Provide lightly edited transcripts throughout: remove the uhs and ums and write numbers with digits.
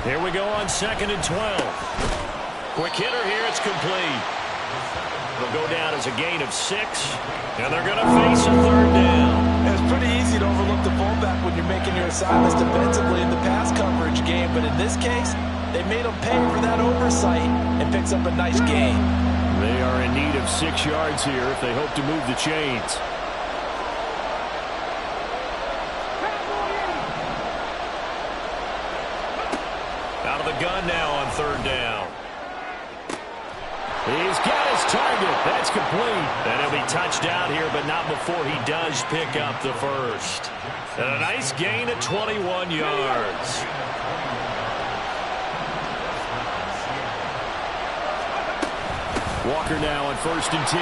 Here we go on 2nd and 12. Quick hitter here. It's complete. It'll go down as a gain of 6, and they're going to face a 3rd down. It's pretty easy to overlook the fullback when you're making your assignments defensively in the pass coverage game, but in this case, they made him pay for that oversight and picks up a nice gain. They are in need of 6 yards here if they hope to move the chains. Out of the gun now on 3rd down. He's got his target. That's complete. And he'll be touched out here, but not before he does pick up the first. And a nice gain of 21 yards. Walker now on 1st and 10.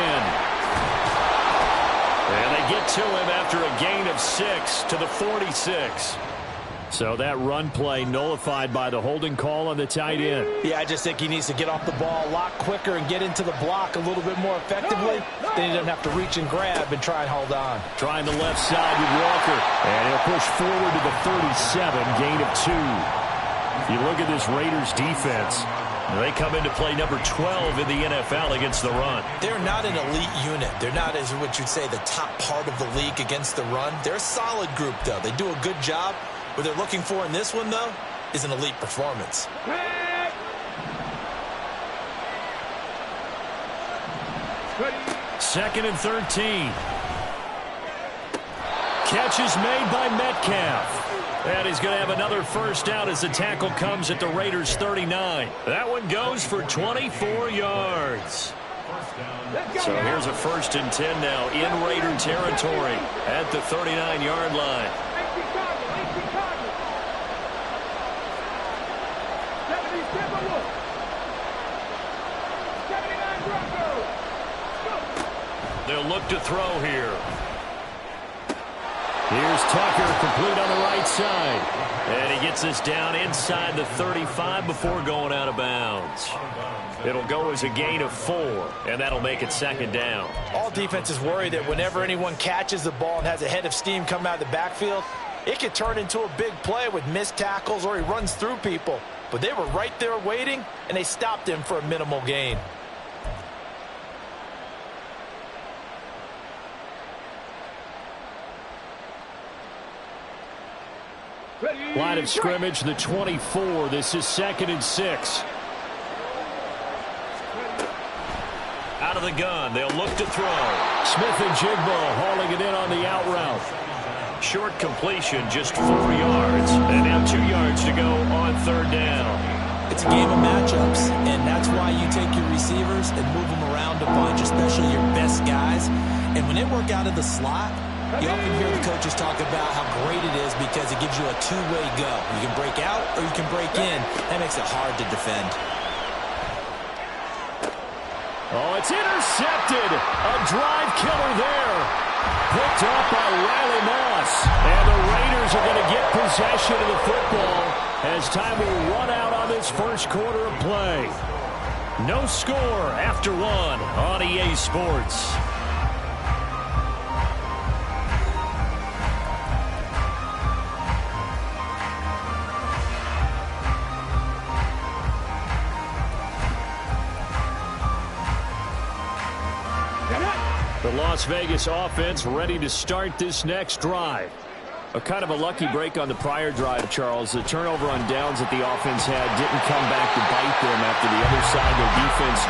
And they get to him after a gain of 6 to the 46. So that run play nullified by the holding call on the tight end. Yeah, I just think he needs to get off the ball a lot quicker and get into the block a little bit more effectively. Then he doesn't have to reach and grab and try and hold on. Trying the left side with Walker. And he'll push forward to the 37, gain of 2. You look at this Raiders defense. They come into play number 12 in the NFL against the run. They're not an elite unit. They're not, as what you'd say, the top part of the league against the run. They're a solid group, though. They do a good job. What they're looking for in this one, though, is an elite performance. 2nd and 13. Catch is made by Metcalf. And he's going to have another first down as the tackle comes at the Raiders' 39. That one goes for 24 yards. So here's a 1st and 10 now in Raider territory at the 39-yard line. They'll look to throw here. Here's Tucker, complete on the right side. And he gets this down inside the 35 before going out of bounds. It'll go as a gain of 4, and that'll make it 2nd down. All defenses worry that whenever anyone catches the ball and has a head of steam come out of the backfield, it could turn into a big play with missed tackles or he runs through people. But they were right there waiting, and they stopped him for a minimal gain. Line of scrimmage, the 24. This is 2nd and 6. Out of the gun, they'll look to throw. Smith and Jigbo hauling it in on the out route. Short completion, just 4 yards. And now 2 yards to go on 3rd down. It's a game of matchups, and that's why you take your receivers and move them around a bunch, especially your best guys. And when they work out of the slot, you often hear the coaches talk about how great it is because it gives you a two-way go. You can break out or you can break in. That makes it hard to defend. Oh, it's intercepted. A drive killer there. Picked up by Riley Moss. And the Raiders are going to get possession of the football as time will run out on this first quarter of play. No score after 1 on EA Sports. The Las Vegas offense ready to start this next drive. A kind of a lucky break on the prior drive, Charles. The turnover on downs that the offense had didn't come back to bite them after the other side. Their defense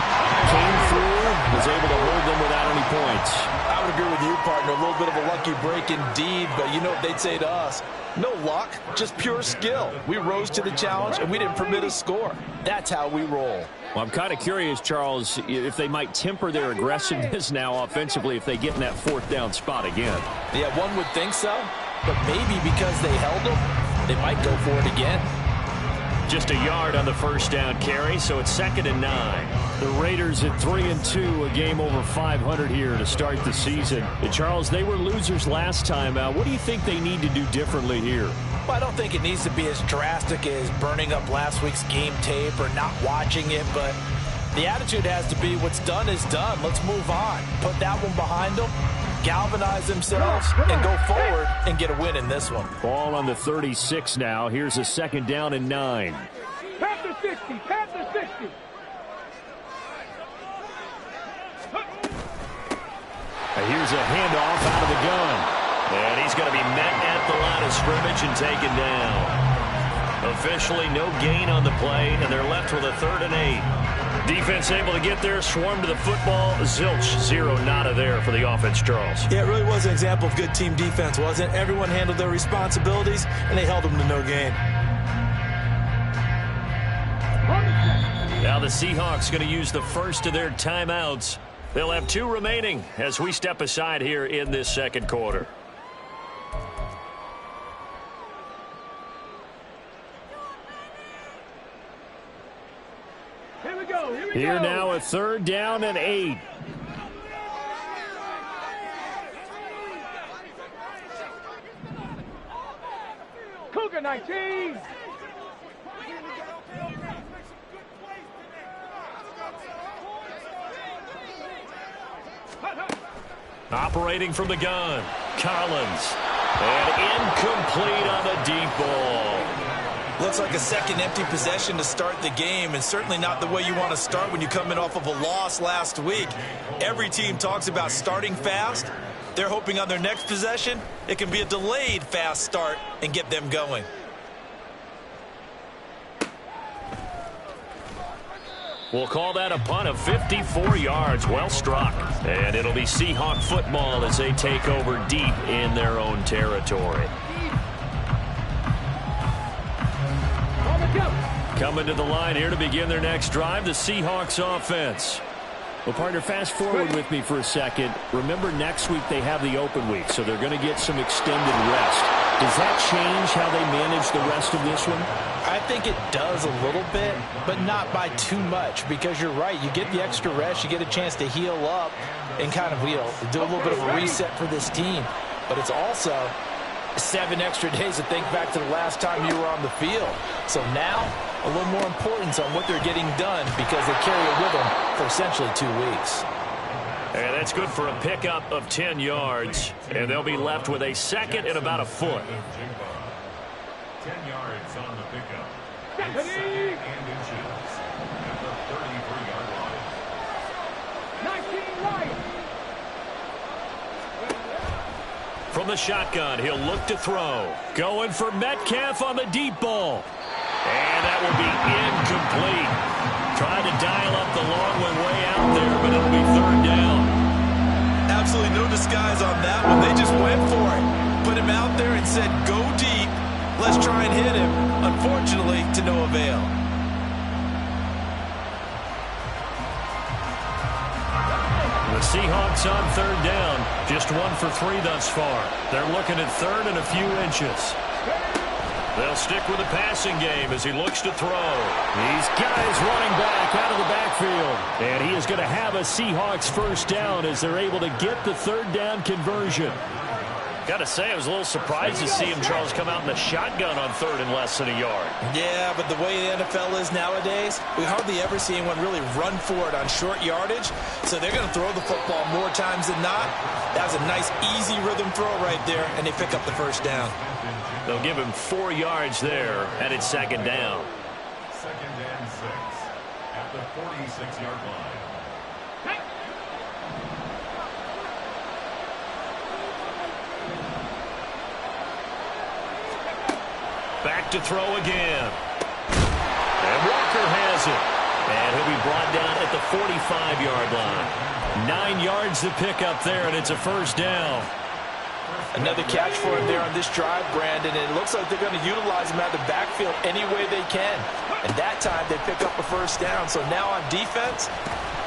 came through, was able to hold them without any points. I would agree with you, partner. A little bit of a lucky break indeed, but you know what they'd say to us? No luck, just pure skill. We rose to the challenge, and we didn't permit a score. That's how we roll. Well, I'm kind of curious, Charles, if they might temper their aggressiveness now offensively if they get in that 4th down spot again. Yeah, one would think so, but maybe because they held them, they might go for it again. Just a yard on the first down carry, so it's 2nd and 9. The Raiders at 3-2, a game over 500 here to start the season. And Charles, they were losers last time out. What do you think they need to do differently here? Well, I don't think it needs to be as drastic as burning up last week's game tape or not watching it, but the attitude has to be what's done is done. Let's move on. Put that one behind them, galvanize themselves, and go forward and get a win in this one. Ball on the 36 now. Here's a 2nd down and 9. 60. Panther 60. Here's a handoff out of the gun. And he's going to be met at the line of scrimmage and taken down. Officially no gain on the play, and they're left with a 3rd and 8. Defense able to get there, swarm to the football. Zilch, 0 nada there for the offense, Charles. Yeah, it really was an example of good team defense, wasn't it? Everyone handled their responsibilities, and they held them to no gain. Now the Seahawks going to use the first of their timeouts. They'll have 2 remaining as we step aside here in this second quarter. Here now a 3rd down and 8. Cougar 19. Operating from the gun, Collins. And incomplete on the deep ball. Looks like a second empty possession to start the game, and certainly not the way you want to start when you come in off of a loss last week. Every team talks about starting fast. They're hoping on their next possession, it can be a delayed fast start and get them going. We'll call that a punt of 54 yards. Well struck. And it'll be Seahawk football as they take over deep in their own territory. Coming to the line here to begin their next drive, the Seahawks offense. Well, partner, fast forward with me for a second. Remember, next week they have the open week, so they're going to get some extended rest. Does that change how they manage the rest of this one? I think it does a little bit, but not by too much, because you're right. You get the extra rest, you get a chance to heal up and kind of do a little bit of a reset for this team. But it's also 7 extra days to think back to the last time you were on the field. So now, a little more importance on what they're getting done because they carry it with them for essentially 2 weeks. And that's good for a pickup of 10 yards. And they'll be left with a 2nd and about a foot. 10 yards on the pickup. It's 2nd and inches at the 33-yard line. 19 Lions. From the shotgun, he'll look to throw. Going for Metcalf on the deep ball. And that will be incomplete. Trying to dial up the long way out there, but it'll be 3rd down. Absolutely no disguise on that one. They just went for it. Put him out there and said, go deep. Let's try and hit him. Unfortunately, to no avail. The Seahawks on 3rd down. Just 1 for 3 thus far. They're looking at 3rd and a few inches. They'll stick with the passing game as he looks to throw. These guys running back out of the backfield. And he is going to have a Seahawks 1st down as they're able to get the 3rd down conversion. Got to say, I was a little surprised to see him, Charles, come out in the shotgun on 3rd and less than a yard. Yeah, but the way the NFL is nowadays, we hardly ever see anyone really run for it on short yardage. So they're going to throw the football more times than not. That was a nice, easy rhythm throw right there, and they pick up the 1st down. They'll give him 4 yards there, and it's 2nd down. 2nd and 6 at the 46-yard line. Back to throw again. And Walker has it. And he'll be brought down at the 45-yard line. 9 yards to pick up there, and it's a 1st down. Another catch for him there on this drive, Brandon, and it looks like they're going to utilize him out of the backfield any way they can. And that time they pick up a 1st down. So now on defense,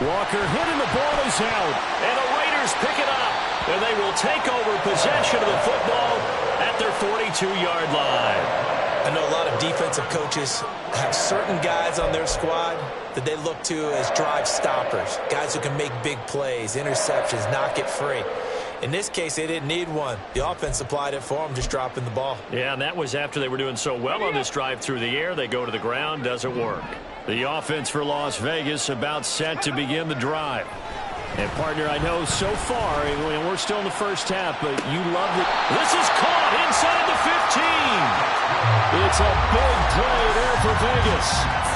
Walker hitting the ball is out. And the Raiders pick it up. And they will take over possession of the football at their 42-yard line. I know a lot of defensive coaches have certain guys on their squad that they look to as drive stoppers, guys who can make big plays, interceptions, knock it free. In this case, they didn't need one. The offense supplied it for them, just dropping the ball. Yeah, and that was after they were doing so well on this drive through the air. They go to the ground, doesn't work. The offense for Las Vegas about set to begin the drive. And, partner, I know so far, we're still in the first half, but you love it. This is caught inside the 15. It's a big play there for Vegas.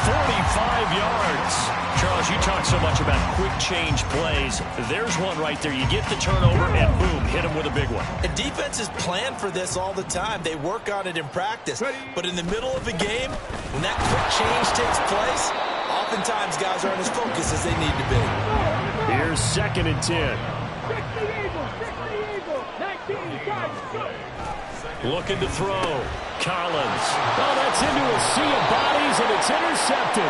45 yards. Charles, you talk so much about quick change plays. There's one right there. You get the turnover, and boom, hit him with a big one. And defenses plan for this all the time. They work on it in practice. But in the middle of a game, when that quick change takes place, oftentimes guys aren't as focused as they need to be. Here's 2nd and 10. Looking to throw. Collins. Oh, that's into a sea of bodies, and it's intercepted.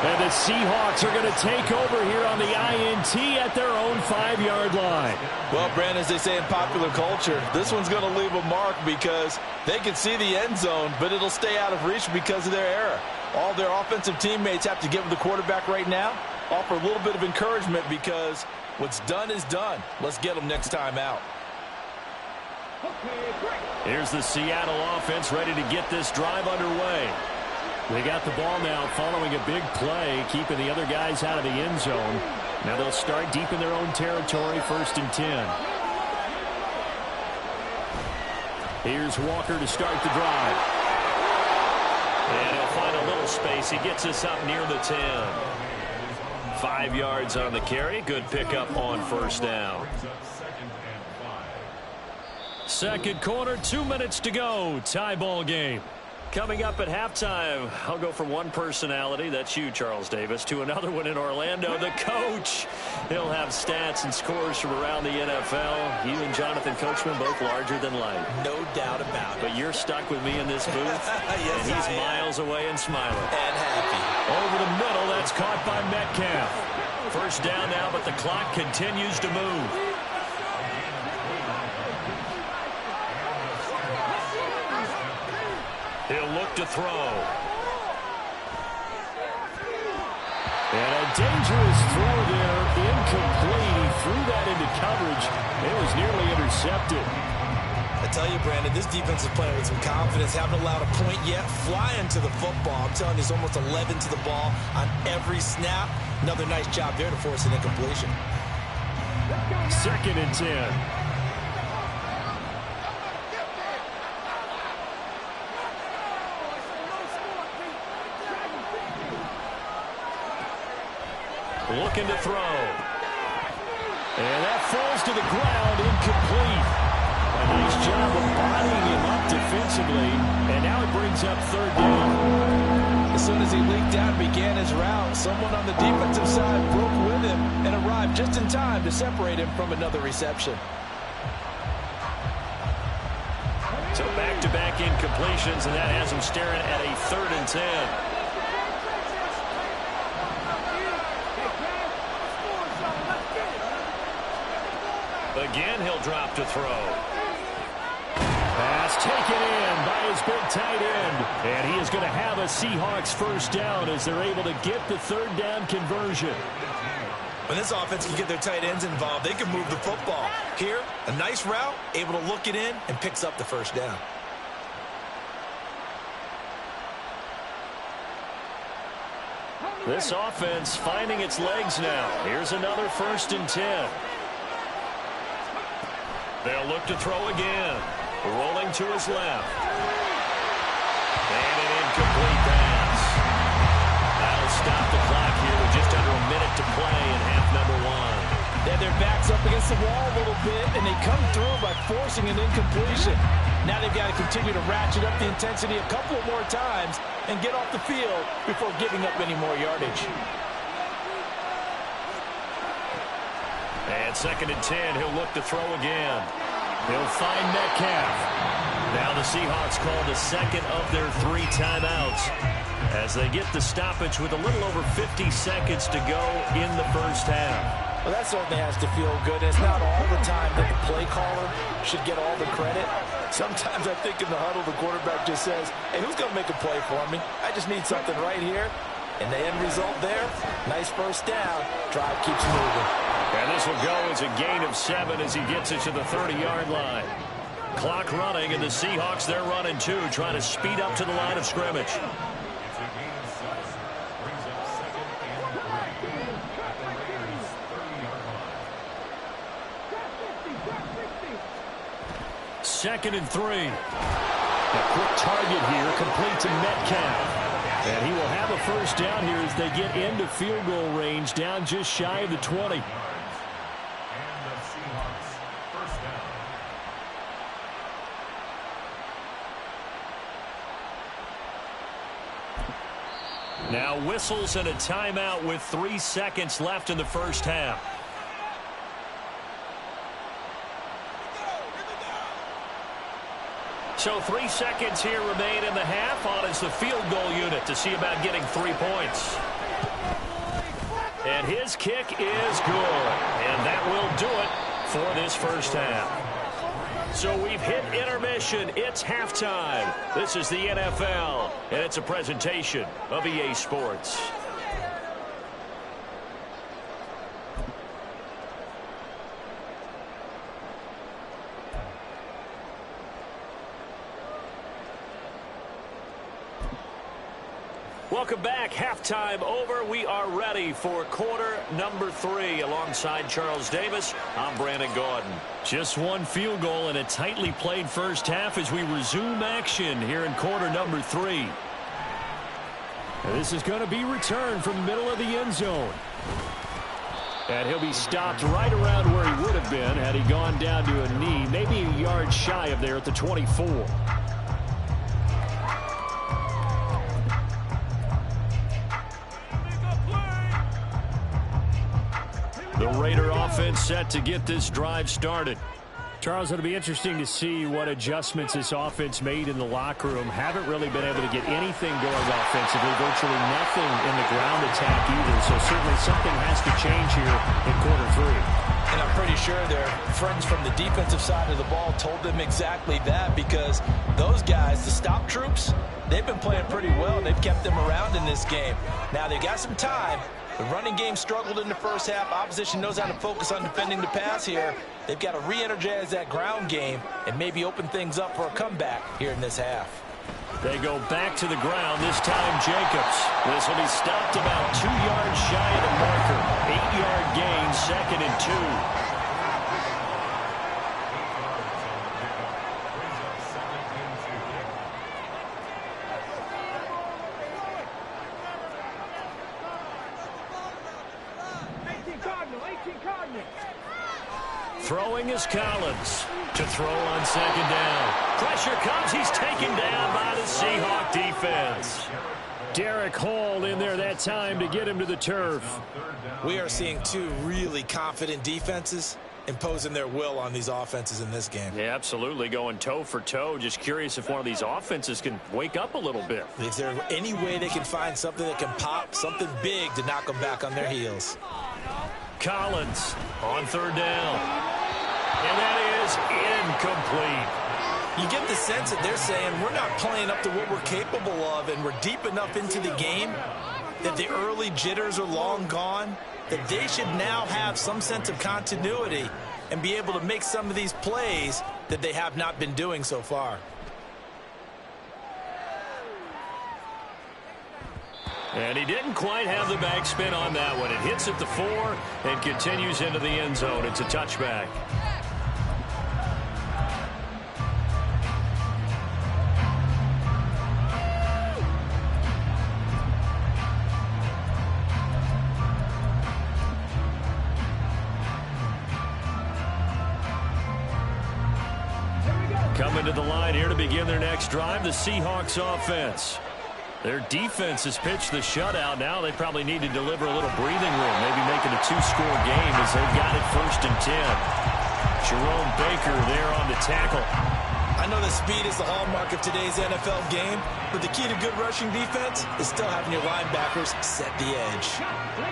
And the Seahawks are going to take over here on the INT at their own 5-yard line. Well, Brandon, as they say in popular culture, this one's going to leave a mark because they can see the end zone, but it'll stay out of reach because of their error. All their offensive teammates have to give the quarterback right now, offer a little bit of encouragement because what's done is done. Let's get them next time out. Here's the Seattle offense ready to get this drive underway. They got the ball now following a big play, keeping the other guys out of the end zone. Now they'll start deep in their own territory, 1st and 10. Here's Walker to start the drive. And he'll find a little space. He gets us up near the 10. 5 yards on the carry. Good pickup on 1st down. Second quarter, 2 minutes to go. Tie ball game. Coming up at halftime, I'll go from one personality, that's you, Charles Davis, to another one in Orlando, the coach. He'll have stats and scores from around the NFL. You and Jonathan Coachman both larger than life. No doubt about it. But you're stuck with me in this booth, yes, and he's miles away and smiling. And happy. Over the middle, that's caught by Metcalf. 1st down now, but the clock continues to move. He'll look to throw. And a dangerous throw there, incomplete. He threw that into coverage. It was nearly intercepted. I tell you, Brandon, this defense is playing with some confidence. Haven't allowed a point yet. Flying to the football. I'm telling you, it's almost 11 to the ball on every snap. Another nice job there to force an incompletion. 2nd and 10. Looking to throw. And that falls to the ground, incomplete. A nice job of bodying him up defensively. And now it brings up 3rd down. As soon as he leaked out and began his route, someone on the defensive side broke with him and arrived just in time to separate him from another reception. So back-to-back incompletions, and that has him staring at a 3rd and 10. Again, he'll drop to throw. Pass taken in by his big tight end. And he is going to have a Seahawks 1st down as they're able to get the 3rd down conversion. When this offense can get their tight ends involved, they can move the football. Here, a nice route, able to look it in, and picks up the 1st down. This offense finding its legs now. Here's another 1st and 10. They'll look to throw again. Rolling to his left. And an incomplete pass. That'll stop the clock here with just under a minute to play in half number 1. They have their backs up against the wall a little bit, and they come through by forcing an incompletion. Now they've got to continue to ratchet up the intensity a couple of more times and get off the field before giving up any more yardage. And 2nd and 10, he'll look to throw again. He'll find Metcalf. Now the Seahawks call the 2nd of their 3 timeouts as they get the stoppage with a little over 50 seconds to go in the 1st half. Well, that certainly has to feel good. It's not all the time that the play caller should get all the credit. Sometimes I think in the huddle, the quarterback just says, hey, who's going to make a play for me? I just need something right here. And the end result there, nice 1st down. Drive keeps moving. And this will go as a gain of 7 as he gets it to the 30-yard line. Clock running, and the Seahawks, they're running too, trying to speed up to the line of scrimmage. 2nd and 3. A quick target here, complete to Metcalf. And he will have a first down here as they get into field goal range, down just shy of the 20. And the Seahawks first down. Now whistles and a timeout with 3 seconds left in the first half. So 3 seconds here remain in the half. On is the field goal unit to see about getting 3 points. And his kick is good. And that will do it for this first half. So we've hit intermission. It's halftime. This is the NFL, and it's a presentation of EA Sports. Welcome back. Halftime over. We are ready for quarter number 3. Alongside Charles Davis, I'm Brandon Gaudin. Just one field goal in a tightly played first half as we resume action here in quarter number 3. And this is going to be returned from the middle of the end zone. And he'll be stopped right around where he would have been had he gone down to a knee, maybe a yard shy of there at the 24. The Raider offense set to get this drive started. Charles, it'll be interesting to see what adjustments this offense made in the locker room. Haven't really been able to get anything going offensively, virtually nothing in the ground attack either. So certainly something has to change here in quarter 3. And I'm pretty sure their friends from the defensive side of the ball told them exactly that, because those guys, the stop troops, they've been playing pretty well. They've kept them around in this game. Now they've got some time. The running game struggled in the first half. Opposition knows how to focus on defending the pass here. They've got to re-energize that ground game and maybe open things up for a comeback here in this half. They go back to the ground, this time Jacobs. This will be stopped about 2 yards shy of the marker. 8-yard gain, 2nd and 2. Throwing is Collins to throw on 2nd down. Pressure comes. He's taken down by the Seahawk defense. Derek Hall in there that time to get him to the turf. We are seeing 2 really confident defenses imposing their will on these offenses in this game. Yeah, absolutely, going toe for toe. Just curious if one of these offenses can wake up a little bit. Is there any way they can find something that can pop, something big to knock them back on their heels? Collins on 3rd down. And that is incomplete. You get the sense that they're saying we're not playing up to what we're capable of, and we're deep enough into the game that the early jitters are long gone, that they should now have some sense of continuity and be able to make some of these plays that they have not been doing so far. And he didn't quite have the backspin on that one. It hits at the 4 and continues into the end zone. It's a touchback. Coming to the line here to begin their next drive, the Seahawks offense. Their defense has pitched the shutout. Now they probably need to deliver a little breathing room, maybe make it a 2-score game as they've got it 1st and 10. Jerome Baker there on the tackle. I know that speed is the hallmark of today's NFL game, but the key to good rushing defense is still having your linebackers set the edge.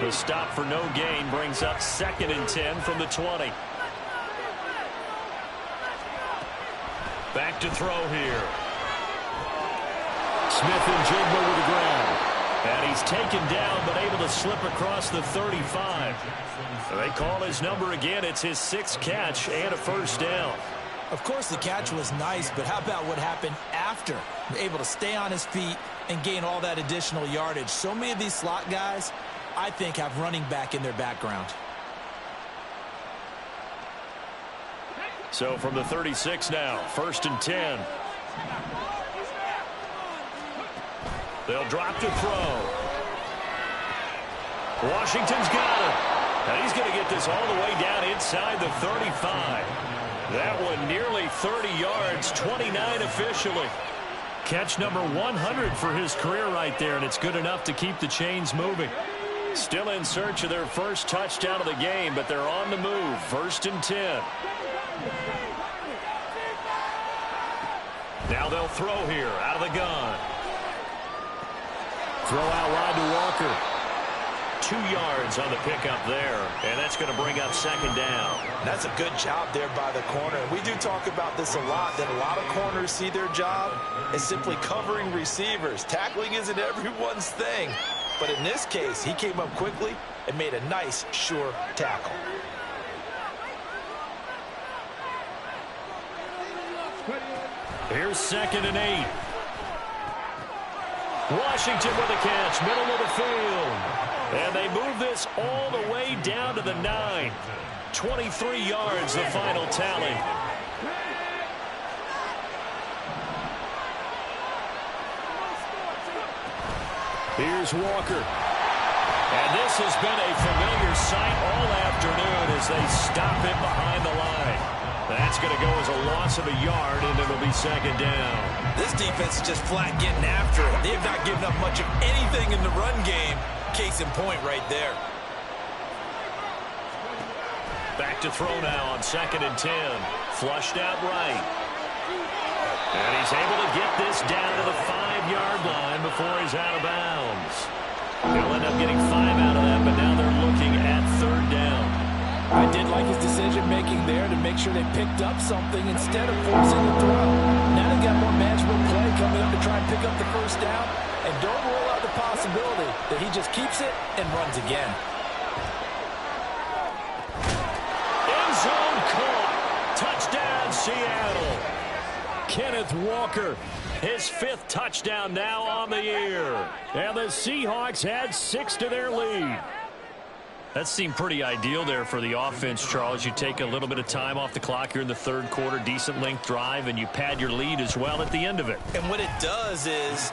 The stop for no gain brings up 2nd and 10 from the 20. Back to throw here. Smith and Jigba with the ground. And he's taken down, but able to slip across the 35. They call his number again. It's his 6th catch and a first down. Of course, the catch was nice, but how about what happened after? Able to stay on his feet and gain all that additional yardage. So many of these slot guys, I think, have running back in their background. So from the 36 now, 1st and 10. They'll drop to throw. Washington's got it. And he's going to get this all the way down inside the 35. That one nearly 30 yards, 29 officially. Catch number 100 for his career right there, and it's good enough to keep the chains moving. Still in search of their first touchdown of the game, but they're on the move. 1st and 10. Now they'll throw here out of the gun. Throw out wide to Walker. 2 yards on the pickup there, and that's going to bring up 2nd down. That's a good job there by the corner. We do talk about this a lot, that a lot of corners see their job as simply covering receivers. Tackling isn't everyone's thing. But in this case, he came up quickly and made a nice, sure tackle. Here's 2nd and 8. Washington with a catch, middle of the field. And they move this all the way down to the 9. 23 yards, the final tally. Here's Walker. And this has been a familiar sight all afternoon as they stop it behind the line. That's going to go as a loss of a yard, and it'll be 2nd down. This defense is just flat getting after it. They have not given up much of anything in the run game. Case in point right there. Back to throw now on 2nd and 10. Flushed out right. And he's able to get this down to the 5-yard line before he's out of bounds. He'll end up getting 5 out of that, but now they're looking at 3rd down. I did like his decision-making there to make sure they picked up something instead of forcing the throw. Now they've got more manageable play coming up to try and pick up the 1st down. And don't rule out the possibility that he just keeps it and runs again. End zone caught. Touchdown, Seattle. Kenneth Walker, his 5th touchdown now on the year. And the Seahawks add 6 to their lead. That seemed pretty ideal there for the offense, Charles. You take a little bit of time off the clock here in the 3rd quarter, decent length drive, and you pad your lead as well at the end of it. And what it does is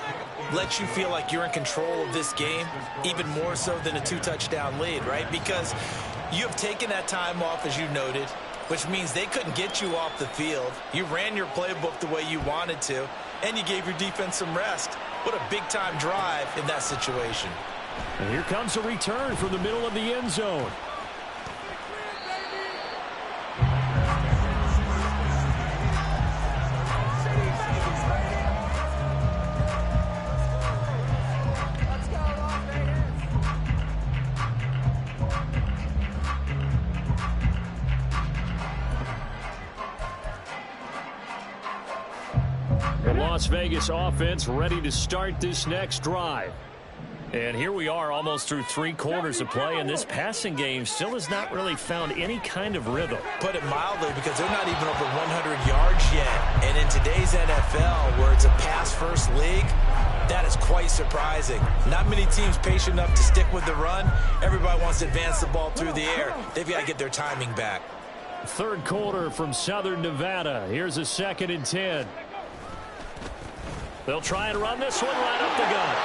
let you feel like you're in control of this game, even more so than a 2-touchdown lead, right? Because you have taken that time off, as you noted, which means they couldn't get you off the field. You ran your playbook the way you wanted to, and you gave your defense some rest. What a big-time drive in that situation. And here comes a return from the middle of the end zone. The Las Vegas offense ready to start this next drive. And here we are almost through 3 quarters of play, and this passing game still has not really found any kind of rhythm. Put it mildly, because they're not even over 100 yards yet. And in today's NFL, where it's a pass-first league, that is quite surprising. Not many teams patient enough to stick with the run. Everybody wants to advance the ball through the air. They've got to get their timing back. 3rd quarter from Southern Nevada. Here's a 2nd and 10. They'll try and run this one right up the gut.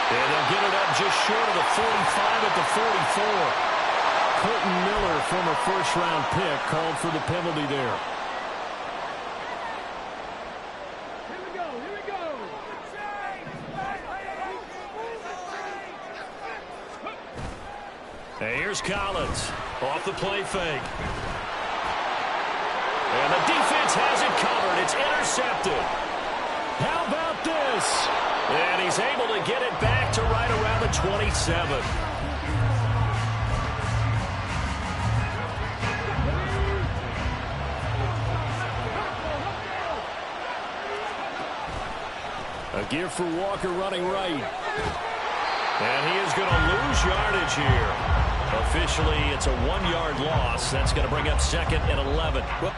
And they'll get it up just short of the 45 at the 44. Colton Miller, former 1st-round pick, called for the penalty there. Here we go, here we go. And here's Collins off the play fake. And the defense has it covered. It's intercepted. How about this? And he's able to get it back to right around the 27. A give for Walker running right. And he is going to lose yardage here. Officially, it's a 1-yard loss. That's going to bring up 2nd and 11. Well,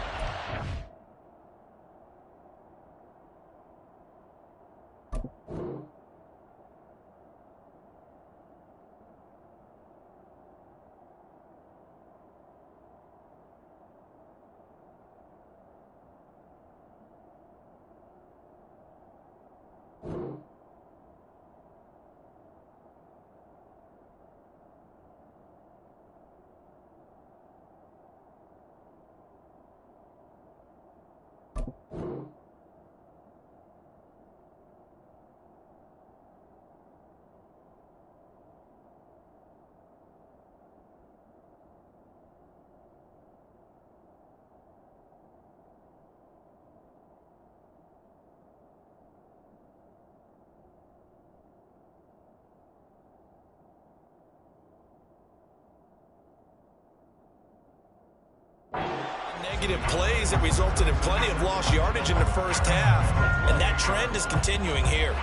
negative plays that resulted in plenty of lost yardage in the first half, and that trend is continuing here.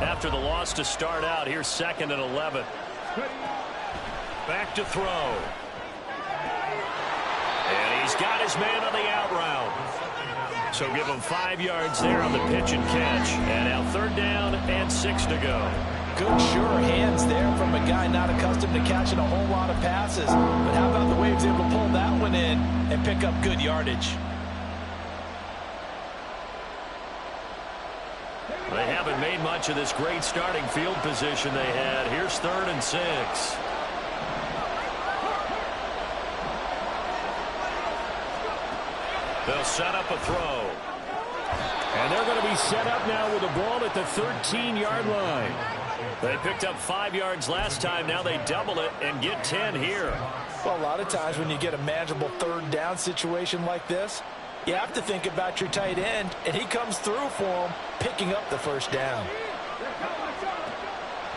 After the loss to start out, here's 2nd and 11. Back to throw. And he's got his man on the out route. So give him 5 yards there on the pitch and catch. And now 3rd down and 6 to go. Good, sure hands there from a guy not accustomed to catching a whole lot of passes. But how about the way he was able to pull that one in and pick up good yardage? They haven't made much of this great starting field position they had. Here's 3rd and 6. They'll set up a throw. And they're going to be set up now with the ball at the 13-yard line. They picked up 5 yards last time. Now they double it and get 10 here. Well, a lot of times when you get a manageable 3rd down situation like this, you have to think about your tight end, and he comes through for him, picking up the 1st down.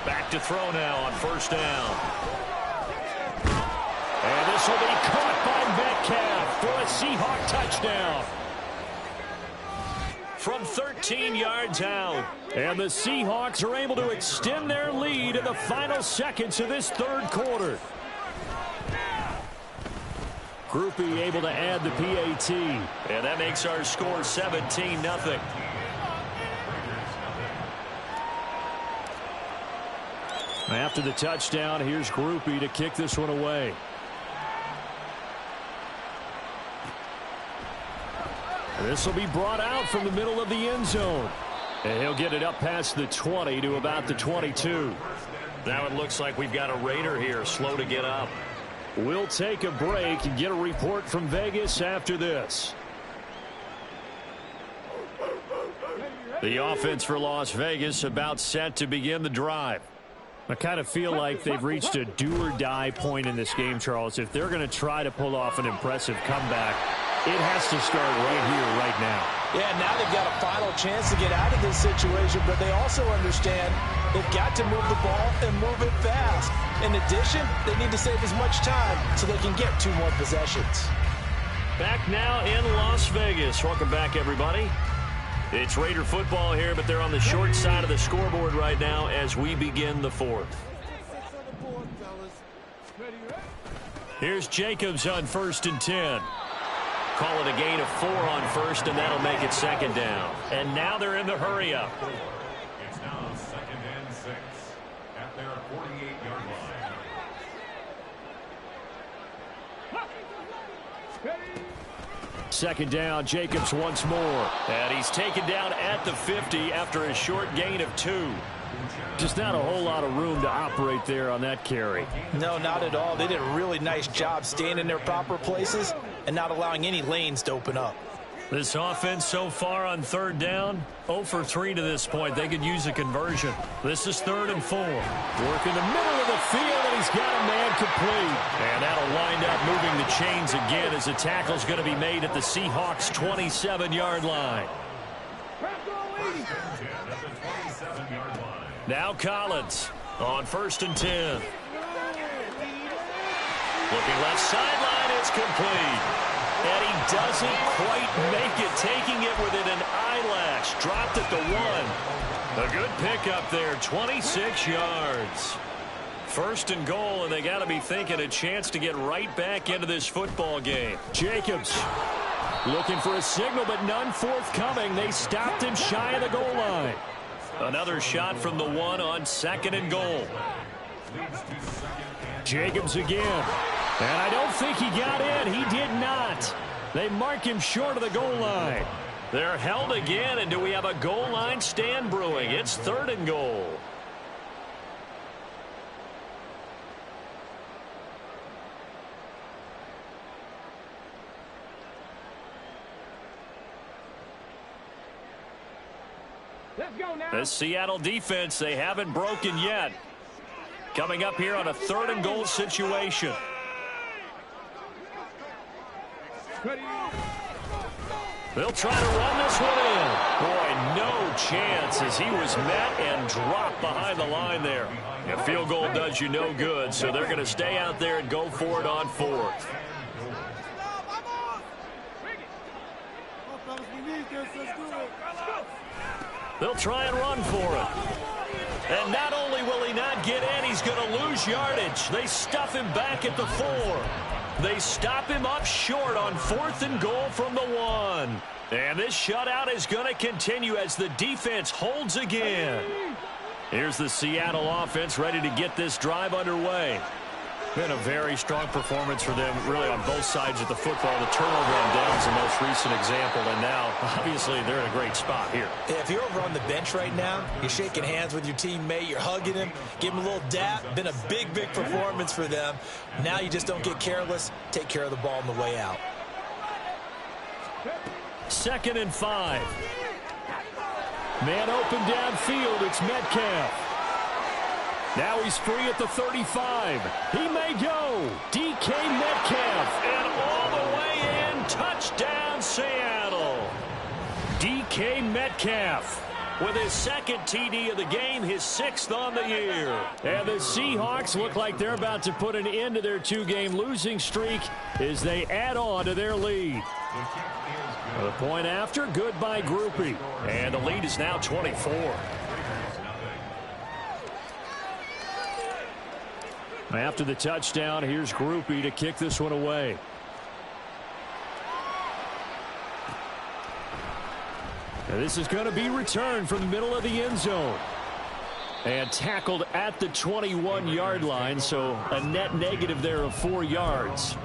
Back to throw now on 1st down. And this will be caught by Metcalf for a Seahawk touchdown. From 13 yards out. And the Seahawks are able to extend their lead in the final seconds of this 3rd quarter. Groupie able to add the PAT. And that makes our score 17-0. After the touchdown, here's Groupie to kick this one away. This will be brought out from the middle of the end zone. And he'll get it up past the 20 to about the 22. Now it looks like we've got a Raider here, slow to get up. We'll take a break and get a report from Vegas after this. The offense for Las Vegas about set to begin the drive. I kind of feel like they've reached a do-or-die point in this game, Charles. If they're going to try to pull off an impressive comeback, it has to start right here, right now. Yeah, now they've got a final chance to get out of this situation, but they also understand they've got to move the ball and move it fast. In addition, they need to save as much time so they can get 2 more possessions. Back now in Las Vegas. Welcome back, everybody. It's Raider football here, but they're on the short side of the scoreboard right now as we begin the 4th. Here's Jacobs on 1st and 10. Call it a gain of 4 on 1st, and that'll make it 2nd down. And now they're in the hurry-up. It's now 2nd and 6 at their 48-yard line. 2nd down, Jacobs once more. And he's taken down at the 50 after a short gain of 2. Just not a whole lot of room to operate there on that carry. No, not at all. They did a really nice job staying in their proper places and not allowing any lanes to open up. This offense so far on 3rd down, 0 for 3 to this point. They could use a conversion. This is 3rd and 4. Work in the middle of the field, and he's got a man complete. And that'll wind up moving the chains again as the tackle's going to be made at the Seahawks' 27-yard line. Now Collins on 1st and 10. Looking left sideline, it's complete. And he doesn't quite make it, taking it within an eyelash. Dropped at the 1. A good pickup there, 26 yards. 1st and goal, and they got to be thinking a chance to get right back into this football game. Jacobs looking for a signal, but none forthcoming. They stopped him shy of the goal line. Another shot from the 1 on 2nd and goal. Jacobs again. And I don't think he got in. He did not. They mark him short of the goal line. They're held again, and do we have a goal line stand brewing? It's 3rd and goal. Let's go now. The Seattle defense, they haven't broken yet. Coming up here on a 3rd and goal situation. They'll try to run this one in. Boy, no chance as he was met and dropped behind the line there. A field goal does you no good, so they're going to stay out there and go for it on 4th. They'll try and run for it. And not only will he not get in, he's going to lose yardage. They stuff him back at the 4. They stop him up short on 4th and goal from the 1. And this shutout is going to continue as the defense holds again. Here's the Seattle offense ready to get this drive underway. Been a very strong performance for them, really, on both sides of the football. The turnover on downs the most recent example, and now, obviously, they're in a great spot here. If you're over on the bench right now, you're shaking hands with your teammate, you're hugging him, give him a little dap. Been a big, big performance for them. Now you just don't get careless. Take care of the ball on the way out. 2nd and 5. Man open downfield. It's Metcalf. Now he's free at the 35. He may go. DK Metcalf. And all the way in. Touchdown, Seattle. DK Metcalf with his 2nd TD of the game, his 6th on the year. And the Seahawks look like they're about to put an end to their 2-game losing streak as they add on to their lead. The point after, good by Groupie. And the lead is now 24. After the touchdown, here's Groupie to kick this one away. Now this is going to be returned from the middle of the end zone. And tackled at the 21-yard line, so a net negative there of 4 yards.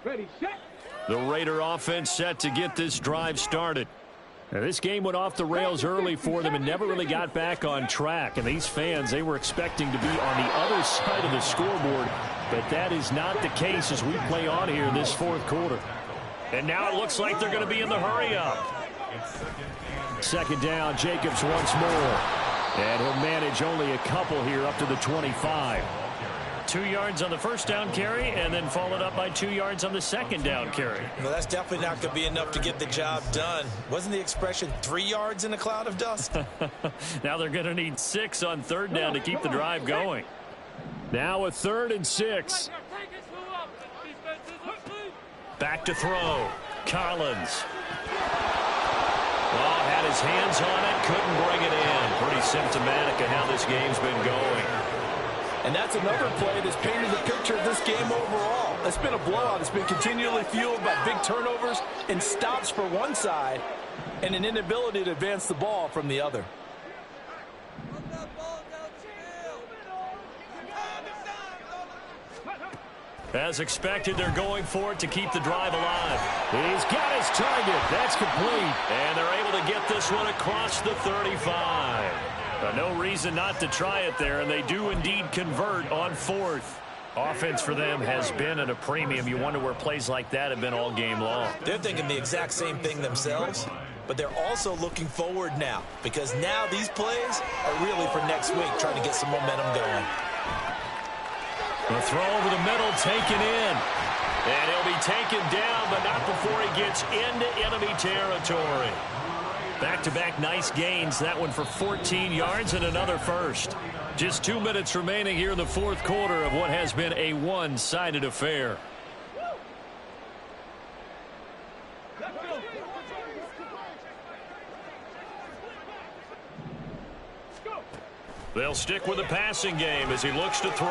Ready, set. The Raider offense set to get this drive started. Now, this game went off the rails early for them and never really got back on track. And these fans, they were expecting to be on the other side of the scoreboard. But that is not the case as we play on here this 4th quarter. And now it looks like they're going to be in the hurry-up. 2nd down, Jacobs once more. And he'll manage only a couple here up to the 25. 2 yards on the 1st down carry, and then followed up by 2 yards on the 2nd down carry. Well, that's definitely not going to be enough to get the job done. Wasn't the expression 3 yards in a cloud of dust? Now they're going to need 6 on 3rd down to keep the drive going. Now a 3rd and 6. Back to throw. Collins. Well, had his hands on it, couldn't bring it in. Pretty symptomatic of how this game's been going. And that's another play that's painted the picture of this game overall. It's been a blowout. It's been continually fueled by big turnovers and stops for one side and an inability to advance the ball from the other. As expected, they're going for it to keep the drive alive. He's got his target. That's complete. And they're able to get this one across the 35. No reason not to try it there, and they do indeed convert on 4th. Offense for them has been at a premium. You wonder where plays like that have been all game long. They're thinking the exact same thing themselves, but they're also looking forward now, because now these plays are really for next week, trying to get some momentum going. The throw over the middle, taken in. And he'll be taken down, but not before he gets into enemy territory. Back-to-back nice gains. That one for 14 yards and another first. Just 2 minutes remaining here in the 4th quarter of what has been a one-sided affair. They'll stick with the passing game as he looks to throw.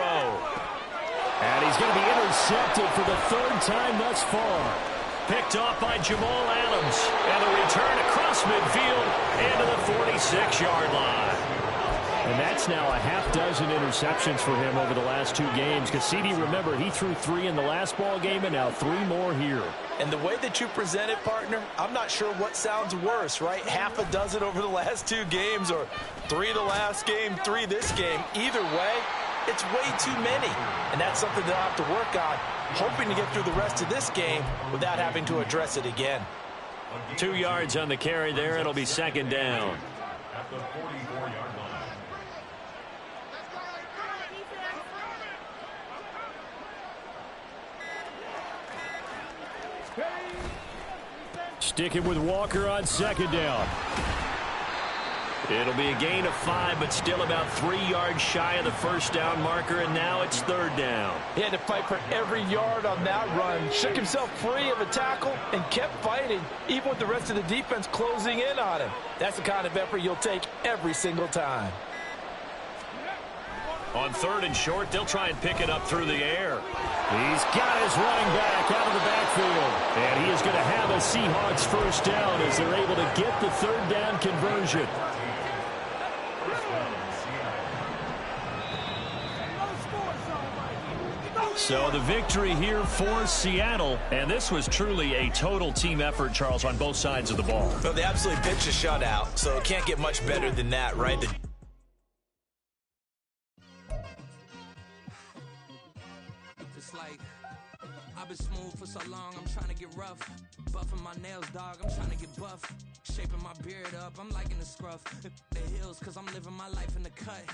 And he's going to be intercepted for the 3rd time thus far. Picked off by Jamal Adams. And a return across midfield into the 46-yard line. And that's now a half-dozen interceptions for him over the last 2 games. Because CD, remember, he threw 3 in the last ball game and now 3 more here. And the way that you present it, partner, I'm not sure what sounds worse, right? Half a dozen over the last 2 games, or 3 the last game, 3 this game. Either way, it's way too many. And that's something they'll have to work on, hoping to get through the rest of this game without having to address it again. 2 yards on the carry there. It'll be 2nd down. At the 44-yard line. Sticking with Walker on 2nd down. It'll be a gain of 5, but still about 3 yards shy of the first down marker, and now it's 3rd down. He had to fight for every yard on that run, shook himself free of a tackle, and kept fighting, even with the rest of the defense closing in on him. That's the kind of effort you'll take every single time. On 3rd and short, they'll try and pick it up through the air. He's got his running back out of the backfield. And he is going to have a Seahawks first down as they're able to get the 3rd down conversion. So the victory here for Seattle. And this was truly a total team effort, Charles, on both sides of the ball. Well, they absolutely pitched a shutout, so it can't get much better than that, right? I've been smooth for so long, I'm trying to get rough. Buffing my nails, dog, I'm trying to get buff. Shaping my beard up, I'm liking the scruff. The hills, cause I'm living my life in the cut.